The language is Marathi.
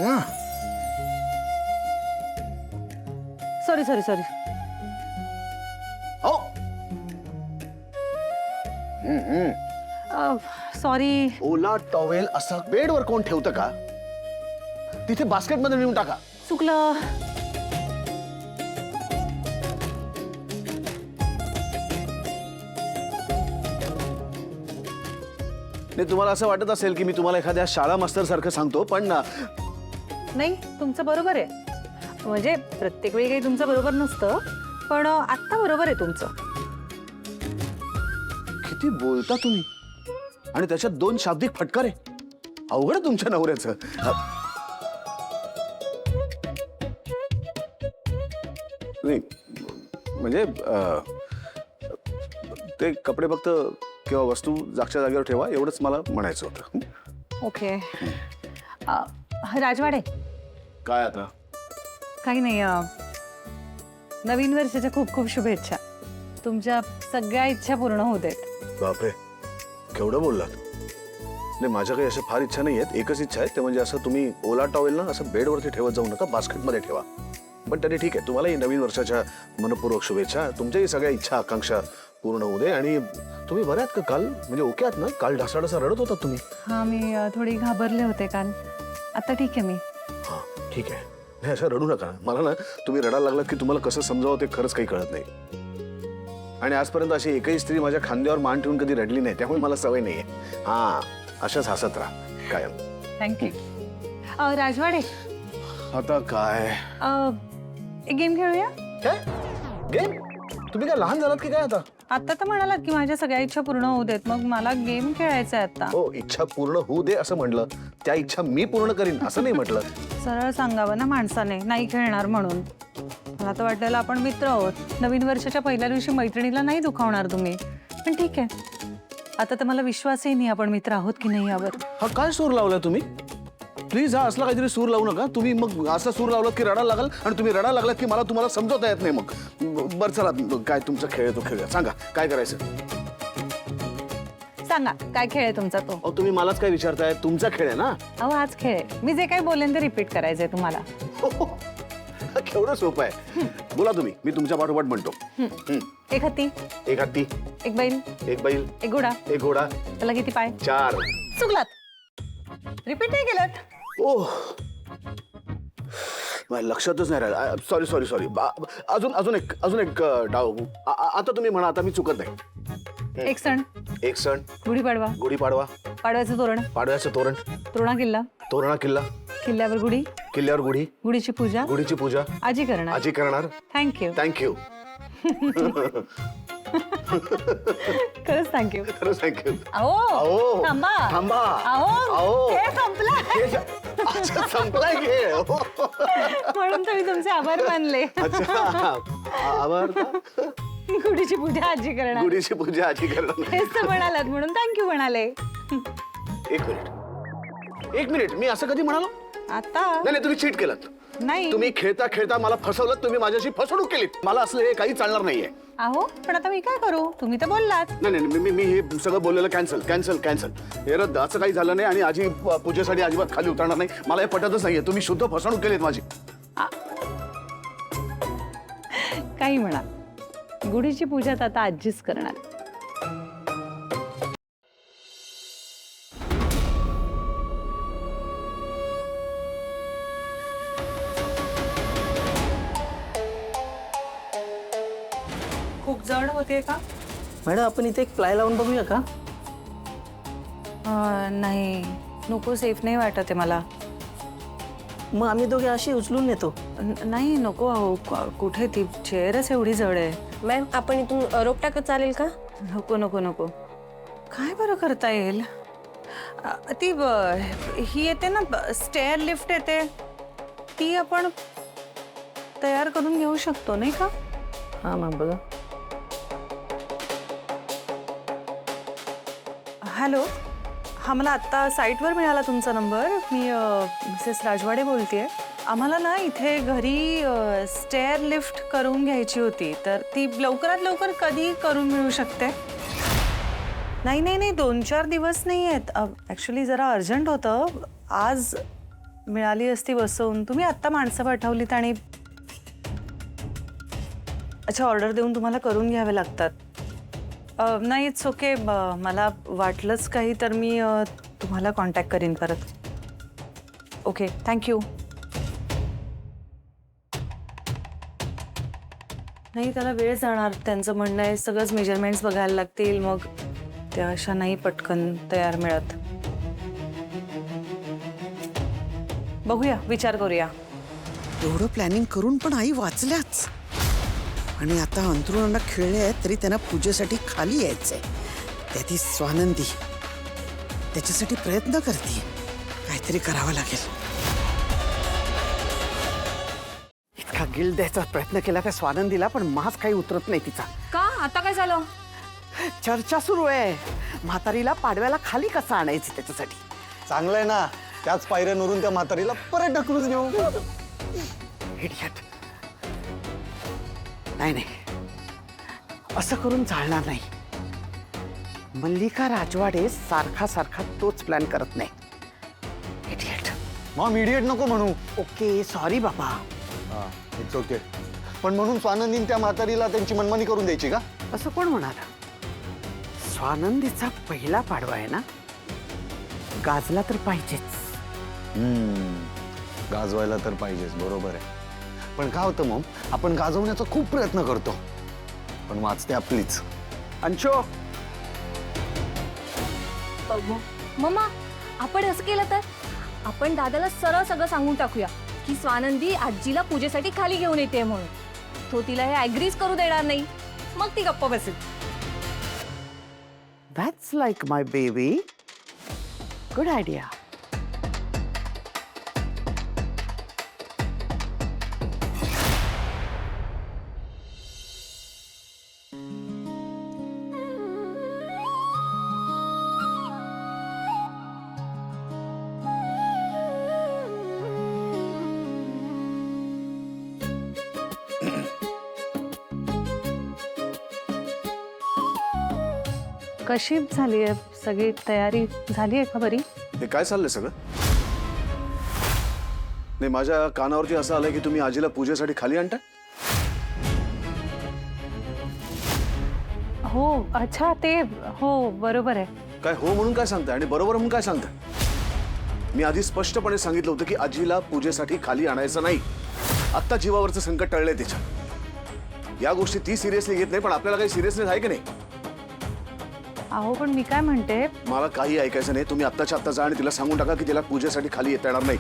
ना. Sorry sorry sorry. हो. सॉरी. ओला टॉवेल असं बेडवर कोण ठेवतं का? तिथे बास्केटमध्ये नेऊन टाका. चुकलं. नाही, तुम्हाला असं वाटत असेल की मी तुम्हाला एखाद्या शाळा मास्तर सारखं सांगतो, पण नाही, तुमचं बरोबर आहे. म्हणजे प्रत्येक वेळी काही तुमचं बरोबर नसतं, पण आत्ता बरोबर आहे तुमचं. किती बोलता तुम्ही, आणि त्याच्यात 2 शाब्दिक फटकारे. अवघड तुमच्या नवऱ्याचं. नाही म्हणजे ते कपडे फक्त किंवा वस्तू जागच्या जागेवर ठेवा, एवढंच मला म्हणायचं होतं. ओके. राजवाडे. काय आता? काही नाही. नवीन वर्षाच्या खूप खूप शुभेच्छा. तुमच्या सगळ्या इच्छा पूर्ण होत आहेत. बापरे, केवढं बोललात. नाही, माझ्या काही अशा फार इच्छा नाही आहेत. एकच इच्छा आहे, ते म्हणजे असं तुम्ही ओला टॉवेल ना असं बेडवरती ठेवत जाऊ नका, बास्केटमध्ये ठेवा. पण तरी ठीक आहे. तुम्हालाही नवीन वर्षाच्या मनपूर्वक शुभेच्छा. तुमच्याही सगळ्या इच्छा आकांक्षा पूर्ण होऊ दे. आणि तुम्ही बरे आहात का? काल म्हणजे ओके आहात ना? काल ढासाढासा रडत होता तुम्ही. हा, मी थोडी घाबरले होते काल. आता ठीक आहे मी. हा, ठीक आहे. नाही, असं रडू नका. मला ना तुम्ही रडायला लागलात की तुम्हाला कसं समजावं ते खरंच काही कळत नाही. आणि आजपर्यंत अशी एकही स्त्री माझ्या खांद्यावर मान ठेवून कधी रडली नाही, त्यामुळे मला सवय नाहीये. हा, अशाच हसत राहा कायम. थँक्यू. राजवाडे, आता काय एक गेम खेळूया. काय गेम? तुम्ही काय लहान झालात की काय आता? आता तर म्हणालात की माझ्या सगळ्या इच्छा पूर्ण होऊ देत, मग मला गेम खेळायचा आहे आता. हो, इच्छा पूर्ण होऊ दे असं म्हटलं. त्या इच्छा मी पूर्ण करीन असं नाही म्हटलं. सरळ सांगावं ना माणसाने, नाही खेळणार म्हणून. मला तर वाटलेलं आपण मित्र आहोत. नवीन वर्षाच्या पहिल्या दिवशी मैत्रिणीला नाही दुखावणार तुम्ही. पण ठीक आहे, आता तर मला विश्वासही नाही आपण मित्र आहोत की नाही यावर. हा, काय सूर लावलाय तुम्ही? प्लीज, हा असला काहीतरी सूर लावू नका तुम्ही. मग असा सूर लावलात की रडायला लागल, आणि तुम्ही रडायला लागलात की मला तुम्हाला समजवता येत नाही. मग बरं, चला, काय तुमचा खेळ तो खेळूया. सांगा काय करायचं. सांगा काय खेळ आहे तुमचा तो. अहो, तुम्ही मलाच काय विचारताय? तुमचा खेळ आहे ना. अहो, आज खेळ आहे. मी जे काही बोलेन ते रिपीट करायचंय तुम्हाला. केवढं सोपं आहे. बोला तुम्ही, मी तुमच्या पाठोपाठ म्हणतो. एक हत्ती, एक हत्ती, एक बैल, एक बैल, एक घोडा. एक घोडा. त्याला किती पाय? 4. चुकलात. रिपीट नाही केलं. ओह, माझ्या लक्षातच नाही राहिलं. Sorry sorry sorry. अजून एक डाव. आता तुम्ही म्हणा, आता मी चुकत नाही. एक सण. एक सण. गुढीपाडवा. गुढीपाडवा. पाडव्याचं तोरण. पाडव्याचं तोरण. तोरणा किल्ला. तोरणा किल्ला. किल्ल्यावर गुढी. किल्ल्यावर गुढी. गुढीची पूजा. गुढीची पूजा आजी करणार. आजी करणार. थँक्यू. थँक्यू. खरंच थँक्यू. खरंच थँक्यू. अहो, थांबा. थांबा. अहो, खेळ संपला. अच्छा, संपलाय खेळ. म्हणून तर मी तुमचे आभार मानले. अच्छा, आभार. गुढीची पूजा आजी करणार. गुढीची पूजा आजी करणार. हेच तर म्हणालात म्हणून थँक्यू म्हणाले. एक मिनिट, मी असं कधी म्हणालो? आता नाही, तुम्ही चीट केलात. नाही. तुम्ही खेळता खेळता मला फसवलं. तुम्ही माझ्याशी फसवणूक केलीत. मला असलं हे काही चालणार नाहीये. अहो, पण आता मी काय करू? तुम्ही तर बोललात. नाही, मी हे सगळं बोललेलं कॅन्सल. हे रद्द. असं काही झालं नाही, आणि आजी पूजेसाठी अजिबात खाली उतरणार नाही. मला हे पटतच नाहीये. तुम्ही शुद्ध फसवणूक केलीत माझी. काही म्हणा, गुढीची पूजा तर आता आजीच करणार. खूप जड होते का? मॅडम, आपण इथे एक प्लाय लावून बघूया का? नाही, नको. सेफ नाही वाटत आहे मला. मग आम्ही दोघे अशी उचलून नेतो. नाही, नको. अहो, कुठे ती चेअरच एवढी जड आहे. मॅम, आपण इथून रोप टाकत चालेल का? नको नको नको. काय बरं करता येईल? ती ही येते ना, स्टेअर लिफ्ट येते, ती आपण तयार करून घेऊ शकतो नाही का? हां मॅम, बघा. हॅलो. हा, मला आत्ता साईटवर मिळाला तुमचा नंबर. मी मिसेस राजवाडे बोलतेय. आम्हाला ना इथे घरी स्टेअर लिफ्ट करून घ्यायची होती, तर ती लवकरात लवकर कधी करून मिळू शकते? नाही 2-4 दिवस नाही आहेत. ॲक्च्युली जरा अर्जंट होतं. आज मिळाली असती बसवून. तुम्ही आत्ता माणसं पाठवलीत आणि अच्छा ऑर्डर देऊन तुम्हाला करून घ्यावे लागतात. नाही इट्स ओके. मला वाटलंच काही तर मी तुम्हाला कॉन्टॅक्ट करीन परत. Okay thank you. नाही त्याला वेळ जाणार. त्यांचं म्हणणं आहे सगळंच मेजरमेंट्स बघायला लागतील. मग त्या अशा नाही पटकन तयार मिळत. बघूया विचार करूया. एवढं प्लॅनिंग करून पण आई वाचल्याच. आणि आता अंथरुणांना खेळले आहेत तरी त्यांना पूजेसाठी खाली यायचंय. त्याची स्वानंदी त्याच्यासाठी प्रयत्न करते. काहीतरी करावं लागेल. इतका गिल्ट द्यायचा प्रयत्न केला का स्वानंदीला, पण मास काही उतरत नाही तिचा. का आता काय झालं? चर्चा सुरू आहे म्हातारीला पाडव्याला खाली कसं आणायचं त्याच्यासाठी. चांगलंय ना, त्याच पायऱ्यांवरून त्या म्हातारीला परत ढकलून देऊ. इडियट. नाही नाही, असं करून चालणार नाही. मल्लिका राजवाडे सारखा सारखा तोच प्लॅन करत नाही. इडियट. मग इडियट नको म्हणू. ओके सॉरी बाबा. It's okay. पण म्हणून स्वानंदीन त्या म्हातारीला त्यांची मनमानी करून द्यायची का? असं कोण म्हणाला? स्वानंदीचा पहिला पाडवा आहे ना, गाजला तर पाहिजेच. गाजवायला तर पाहिजेच, बरोबर आहे. पण काय होतं मग, आपण गाजवण्याचा खूप प्रयत्न करतो पण वाचते आपलीच. अंशो, मम्मा आपण असं केलं तर आपण दादाला सरळ सगळं सांगून टाकूया की स्वानंदी आजीला पूजेसाठी खाली घेऊन येते म्हणून. तो तिला हे ॲग्रीज करू देणार नाही. मग ती गप्प बसेल. That's like my baby. Good idea. कशी झाली आहे सगळी तयारी झाली आहे का बरी? हे काय चाललंय सगळं? नाही माझ्या कानावरती असं आलंय की तुम्ही आजीला पूजेसाठी खाली आणताय. हो अच्छा ते हो बरोबर आहे. काय हो म्हणून काय सांगताय आणि बरोबर म्हणून काय सांगताय? मी आधी स्पष्टपणे सांगितलं होतं की आजीला पूजेसाठी खाली आणायचं नाही. आत्ता जीवावरचं संकट टळलंय तिच्या. या गोष्टी ती सिरियसली घेत नाही पण आपल्याला काही सिरियसनेस आहे की नाही? अहो पण मी काय म्हणते, मला काही ऐकायचं नाही. तुम्ही आत्ताच्या आत्ता जा आणि तिला सांगून टाका की तिला पूजेसाठी खाली येता येणार नाही.